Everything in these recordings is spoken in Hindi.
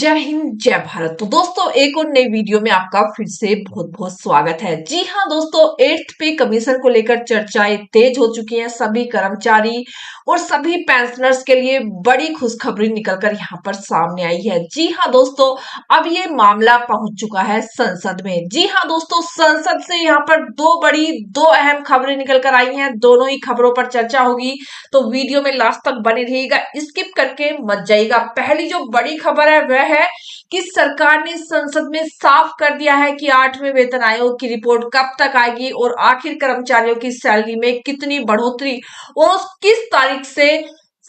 जय हिंद जय भारत। तो दोस्तों एक और नई वीडियो में आपका फिर से बहुत बहुत स्वागत है। जी हाँ दोस्तों, 8th पे कमीशन को लेकर चर्चाएं तेज हो चुकी हैं। सभी कर्मचारी और सभी पेंशनर्स के लिए बड़ी खुशखबरी निकलकर यहाँ पर सामने आई है। जी हाँ दोस्तों, अब ये मामला पहुंच चुका है संसद में। जी हाँ दोस्तों, संसद से यहाँ पर दो अहम खबरें निकल कर आई हैं। दोनों ही खबरों पर चर्चा होगी, तो वीडियो में लास्ट तक बने रहिएगा, स्किप करके मत जाइएगा। पहली जो बड़ी खबर है वह है कि सरकार ने संसद में साफ कर दिया है कि 8वें वेतन आयोग की रिपोर्ट कब तक आएगी और आखिर कर्मचारियों की सैलरी में कितनी बढ़ोतरी और किस तारीख से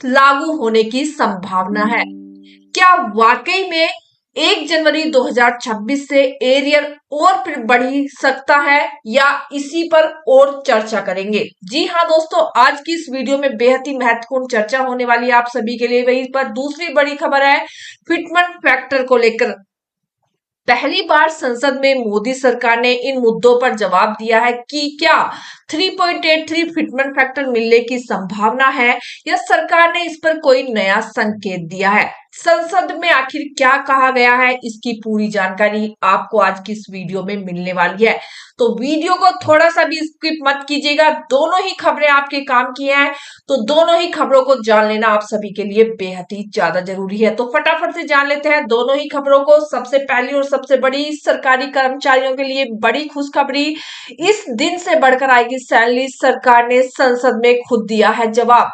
लागू होने की संभावना है। क्या वाकई में 1 जनवरी 2026 से एरियर और फिर बढ़ी सकता है या इसी पर और चर्चा करेंगे। जी हाँ दोस्तों, आज की इस वीडियो में बेहद ही महत्वपूर्ण चर्चा होने वाली है आप सभी के लिए। वहीं पर दूसरी बड़ी खबर है फिटमेंट फैक्टर को लेकर। पहली बार संसद में मोदी सरकार ने इन मुद्दों पर जवाब दिया है कि क्या 3.83 फिटमेंट फैक्टर मिलने की संभावना है या सरकार ने इस पर कोई नया संकेत दिया है। संसद में आखिर क्या कहा गया है, इसकी पूरी जानकारी आपको आज की इस वीडियो में मिलने वाली है। तो वीडियो को थोड़ा सा भी स्किप मत कीजिएगा। दोनों ही खबरें आपके काम की हैं, तो दोनों ही खबरों को जान लेना आप सभी के लिए बेहद ही ज्यादा जरूरी है। तो फटाफट से जान लेते हैं दोनों ही खबरों को। सबसे पहली और सबसे बड़ी, सरकारी कर्मचारियों के लिए बड़ी खुशखबरी, इस दिन से बढ़कर आएगी सैलरी। सरकार ने संसद में खुद दिया है जवाब।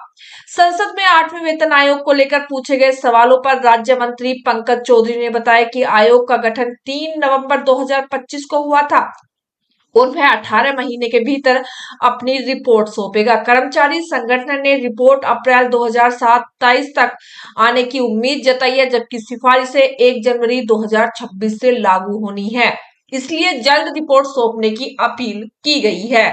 संसद में 8वें वेतन आयोग को लेकर पूछे गए सवालों पर राज्य मंत्री पंकज चौधरी ने बताया कि आयोग का गठन 3 नवंबर 2025 को हुआ था और वह 18 महीने के भीतर अपनी रिपोर्ट सौंपेगा। कर्मचारी संगठन ने रिपोर्ट अप्रैल 2027 तक आने की उम्मीद जताई है, जबकि सिफारिशें 1 जनवरी 2026 से लागू होनी है, इसलिए जल्द रिपोर्ट सौंपने की अपील की गई है।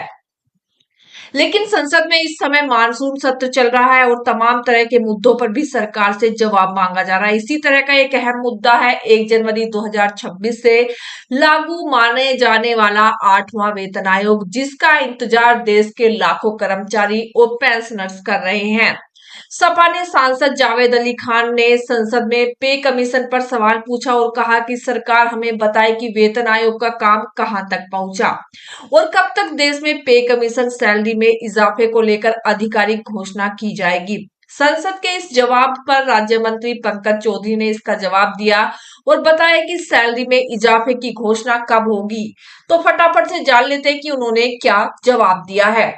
लेकिन संसद में इस समय मानसून सत्र चल रहा है और तमाम तरह के मुद्दों पर भी सरकार से जवाब मांगा जा रहा है। इसी तरह का एक अहम मुद्दा है 1 जनवरी 2026 से लागू माने जाने वाला 8वां वेतन आयोग, जिसका इंतजार देश के लाखों कर्मचारी और पेंशनर्स कर रहे हैं। सपा ने सांसद जावेद अली खान ने संसद में पे कमीशन पर सवाल पूछा और कहा कि सरकार हमें बताए कि वेतन आयोग का काम कहां तक पहुंचा और कब तक देश में पे कमीशन सैलरी में इजाफे को लेकर आधिकारिक घोषणा की जाएगी। संसद के इस जवाब पर राज्य मंत्री पंकज चौधरी ने इसका जवाब दिया और बताया कि सैलरी में इजाफे की घोषणा कब होगी। तो फटाफट से जान लेते हैं कि उन्होंने क्या जवाब दिया है।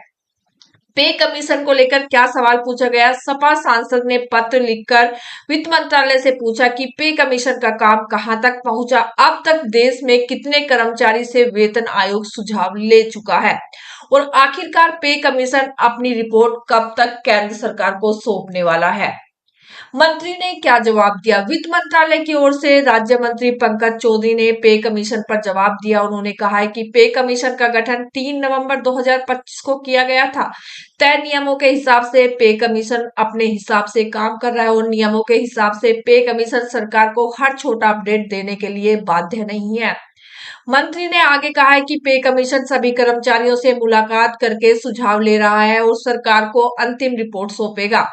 पे कमीशन को लेकर क्या सवाल पूछा गया। सपा सांसद ने पत्र लिखकर वित्त मंत्रालय से पूछा कि पे कमीशन का काम कहां तक पहुंचा, अब तक देश में कितने कर्मचारी से वेतन आयोग सुझाव ले चुका है और आखिरकार पे कमीशन अपनी रिपोर्ट कब तक केंद्र सरकार को सौंपने वाला है। मंत्री ने क्या जवाब दिया। वित्त मंत्रालय की ओर से राज्य मंत्री पंकज चौधरी ने पे कमीशन पर जवाब दिया। उन्होंने कहा है कि पे कमीशन का गठन 3 नवंबर 2025 को किया गया था। तय नियमों के हिसाब से पे कमीशन अपने हिसाब से काम कर रहा है और नियमों के हिसाब से पे कमीशन सरकार को हर छोटा अपडेट देने के लिए बाध्य नहीं है। मंत्री ने आगे कहा है कि पे कमीशन सभी कर्मचारियों से मुलाकात करके सुझाव ले रहा है और सरकार को अंतिम रिपोर्ट सौंपेगा।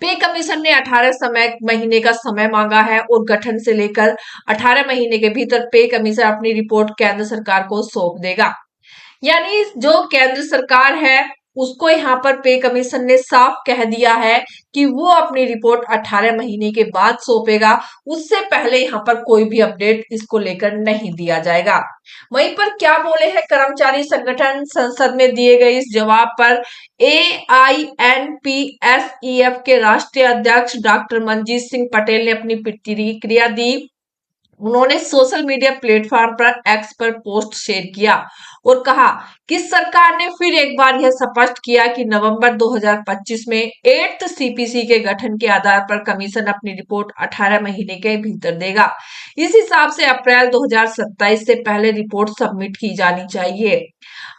पे कमीशन ने 18 महीने का समय मांगा है और गठन से लेकर 18 महीने के भीतर पे कमीशन अपनी रिपोर्ट केंद्र सरकार को सौंप देगा। यानी जो केंद्र सरकार है उसको यहाँ पर पे कमीशन ने साफ कह दिया है कि वो अपनी रिपोर्ट 18 महीने के बाद सौंपेगा। उससे पहले यहाँ पर कोई भी अपडेट इसको लेकर नहीं दिया जाएगा। वहीं पर क्या बोले हैं कर्मचारी संगठन संसद में दिए गए इस जवाब पर। AINPSEF के राष्ट्रीय अध्यक्ष डॉक्टर मनजीत सिंह पटेल ने अपनी प्रतिक्रिया दी। उन्होंने सोशल मीडिया प्लेटफॉर्म पर एक्स पर पोस्ट शेयर किया और कहा कि सरकार ने फिर एक बार यह स्पष्ट किया कि नवंबर 2025 में 8th सीपीसी के गठन के आधार पर कमीशन अपनी रिपोर्ट 18 महीने के भीतर देगा। इस हिसाब से अप्रैल 2027 से पहले रिपोर्ट सबमिट की जानी चाहिए।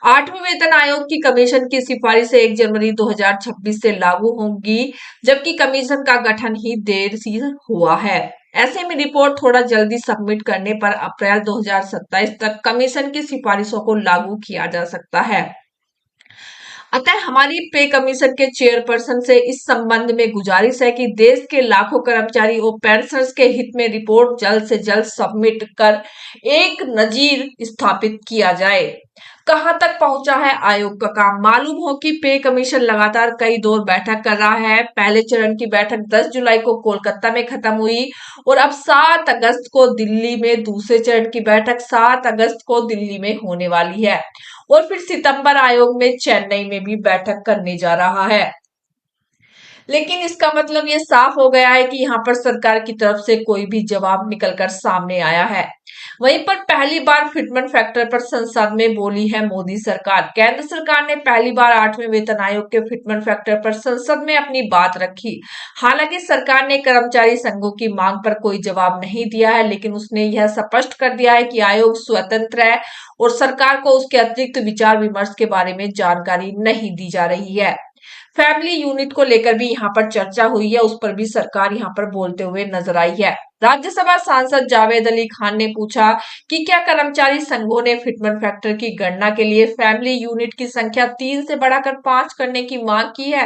8वें वेतन आयोग की कमीशन की सिफारिश 1 जनवरी 2026 से लागू होगी, जबकि कमीशन का गठन ही देर से हुआ है। ऐसे में रिपोर्ट थोड़ा जल्दी सबमिट करने पर अप्रैल 2027 तक कमीशन की सिफारिशों को लागू किया जा सकता है। अतः हमारी पे कमीशन के चेयरपर्सन से इस संबंध में गुजारिश है कि देश के लाखों कर्मचारी और पेंशनर्स के हित में रिपोर्ट जल्द से जल्द सबमिट कर एक नजीर स्थापित किया जाए। कहां तक पहुंचा है आयोग का काम? मालूम हो कि पे कमीशन लगातार कई दौर बैठक कर रहा है। पहले चरण की बैठक 10 जुलाई को कोलकाता में खत्म हुई और अब 7 अगस्त को दिल्ली में दूसरे चरण की बैठक 7 अगस्त को दिल्ली में होने वाली है और फिर सितंबर आयोग में चेन्नई में भी बैठक करने जा रहा है। लेकिन इसका मतलब ये साफ हो गया है कि यहाँ पर सरकार की तरफ से कोई भी जवाब निकलकर सामने आया है। वहीं पर पहली बार फिटमेंट फैक्टर पर संसद में बोली है मोदी सरकार। केंद्र सरकार ने पहली बार 8वें वेतन आयोग के फिटमेंट फैक्टर पर संसद में अपनी बात रखी। हालांकि सरकार ने कर्मचारी संघों की मांग पर कोई जवाब नहीं दिया है, लेकिन उसने यह स्पष्ट कर दिया है कि आयोग स्वतंत्र है और सरकार को उसके अतिरिक्त विचार विमर्श के बारे में जानकारी नहीं दी जा रही है। फैमिली यूनिट को लेकर भी यहाँ पर चर्चा हुई है, उस पर भी सरकार यहाँ पर बोलते हुए नजर आई है। राज्यसभा सांसद जावेद अली खान ने पूछा कि क्या कर्मचारी संघों ने फिटमेंट फैक्टर की गणना के लिए फैमिली यूनिट की संख्या 3 से बढ़ाकर 5 करने की मांग की है,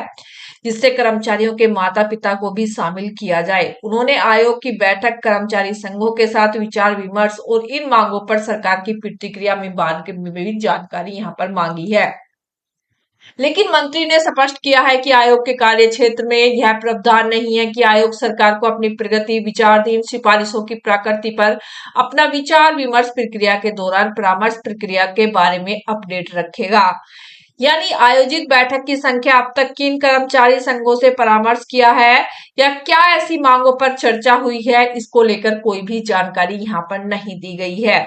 जिससे कर्मचारियों के माता पिता को भी शामिल किया जाए। उन्होंने आयोग की बैठक, कर्मचारी संघों के साथ विचार विमर्श और इन मांगों पर सरकार की प्रतिक्रिया में बाद में भी जानकारी यहाँ पर मांगी है। लेकिन मंत्री ने स्पष्ट किया है कि आयोग के कार्य क्षेत्र में यह प्रावधान नहीं है कि आयोग सरकार को अपनी प्रगति, विचाराधीन सिफारिशों की प्रकृति पर अपना विचार विमर्श प्रक्रिया के दौरान परामर्श प्रक्रिया के बारे में अपडेट रखेगा। यानी आयोजित बैठक की संख्या, अब तक किन कर्मचारी संघों से परामर्श किया है या क्या ऐसी मांगों पर चर्चा हुई है, इसको लेकर कोई भी जानकारी यहाँ पर नहीं दी गई है।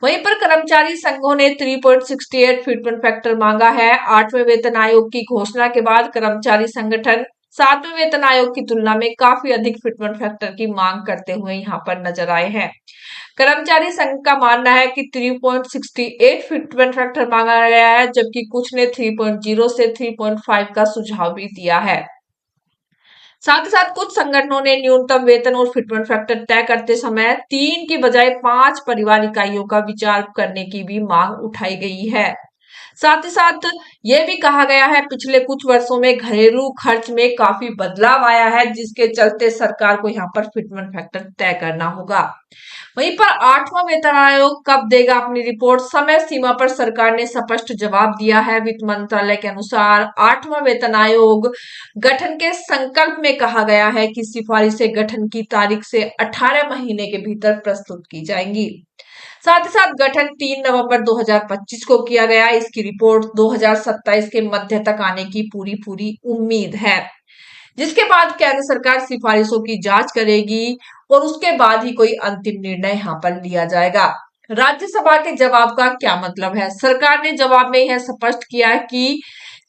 वहीं पर कर्मचारी संघों ने 3.68 फिटमेंट फैक्टर मांगा है। 8वें वेतन आयोग की घोषणा के बाद कर्मचारी संगठन 7वें वेतन आयोग की तुलना में काफी अधिक फिटमेंट फैक्टर की मांग करते हुए यहाँ पर नजर आए हैं। कर्मचारी संघ का मानना है कि 3.68 फिटमेंट फैक्टर मांगा गया है, जबकि कुछ ने 3.0 से 3.5 का सुझाव भी दिया है। साथ ही साथ कुछ संगठनों ने न्यूनतम वेतन और फिटमेंट फैक्टर तय करते समय 3 की बजाय 5 परिवार इकाइयों का विचार करने की भी मांग उठाई गई है। साथ ही साथ ये भी कहा गया है पिछले कुछ वर्षों में घरेलू खर्च में काफी बदलाव आया है, जिसके चलते सरकार को यहाँ पर फिटमेंट फैक्टर तय करना होगा। वहीं पर 8वां वेतन आयोग कब देगा अपनी रिपोर्ट? समय सीमा पर सरकार ने स्पष्ट जवाब दिया है। वित्त मंत्रालय के अनुसार 8वां वेतन आयोग गठन के संकल्प में कहा गया है कि सिफारिशें गठन की तारीख से 18 महीने के भीतर प्रस्तुत की जाएंगी। साथ ही साथ गठन 3 नवंबर 2025 को किया गया। इसकी रिपोर्ट 2027 के मध्य तक आने की पूरी उम्मीद है, जिसके बाद केंद्र सरकार सिफारिशों की जांच करेगी और उसके बाद ही कोई अंतिम निर्णय यहाँ पर लिया जाएगा। राज्यसभा के जवाब का क्या मतलब है? सरकार ने जवाब में यह स्पष्ट किया कि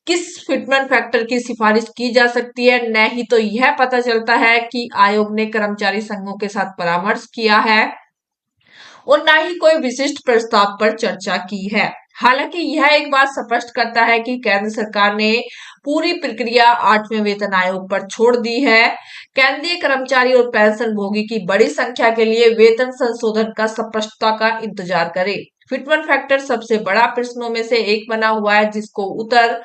किस फिटमेंट फैक्टर की सिफारिश की जा सकती है, न ही तो यह पता चलता है कि आयोग ने कर्मचारी संघों के साथ परामर्श किया है और ना ही कोई विशिष्ट प्रस्ताव पर चर्चा की है। हालांकि यह एक बात स्पष्ट करता है कि केंद्र सरकार ने पूरी प्रक्रिया 8वें वेतन आयोग पर छोड़ दी है। केंद्रीय कर्मचारी और पेंशन भोगी की बड़ी संख्या के लिए वेतन संशोधन का स्पष्टता का इंतजार करे। फिटमेंट फैक्टर सबसे बड़ा प्रश्नों में से एक बना हुआ है, जिसको उत्तर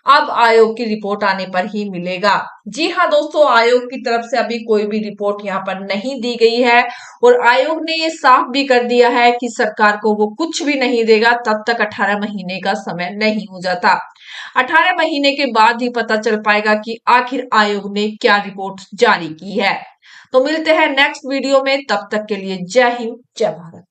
अब आयोग की रिपोर्ट आने पर ही मिलेगा। जी हाँ दोस्तों, आयोग की तरफ से अभी कोई भी रिपोर्ट यहाँ पर नहीं दी गई है और आयोग ने ये साफ भी कर दिया है कि सरकार को वो कुछ भी नहीं देगा तब तक 18 महीने का समय नहीं हो जाता। 18 महीने के बाद ही पता चल पाएगा कि आखिर आयोग ने क्या रिपोर्ट जारी की है। तो मिलते हैं नेक्स्ट वीडियो में, तब तक के लिए जय हिंद, जय भारत।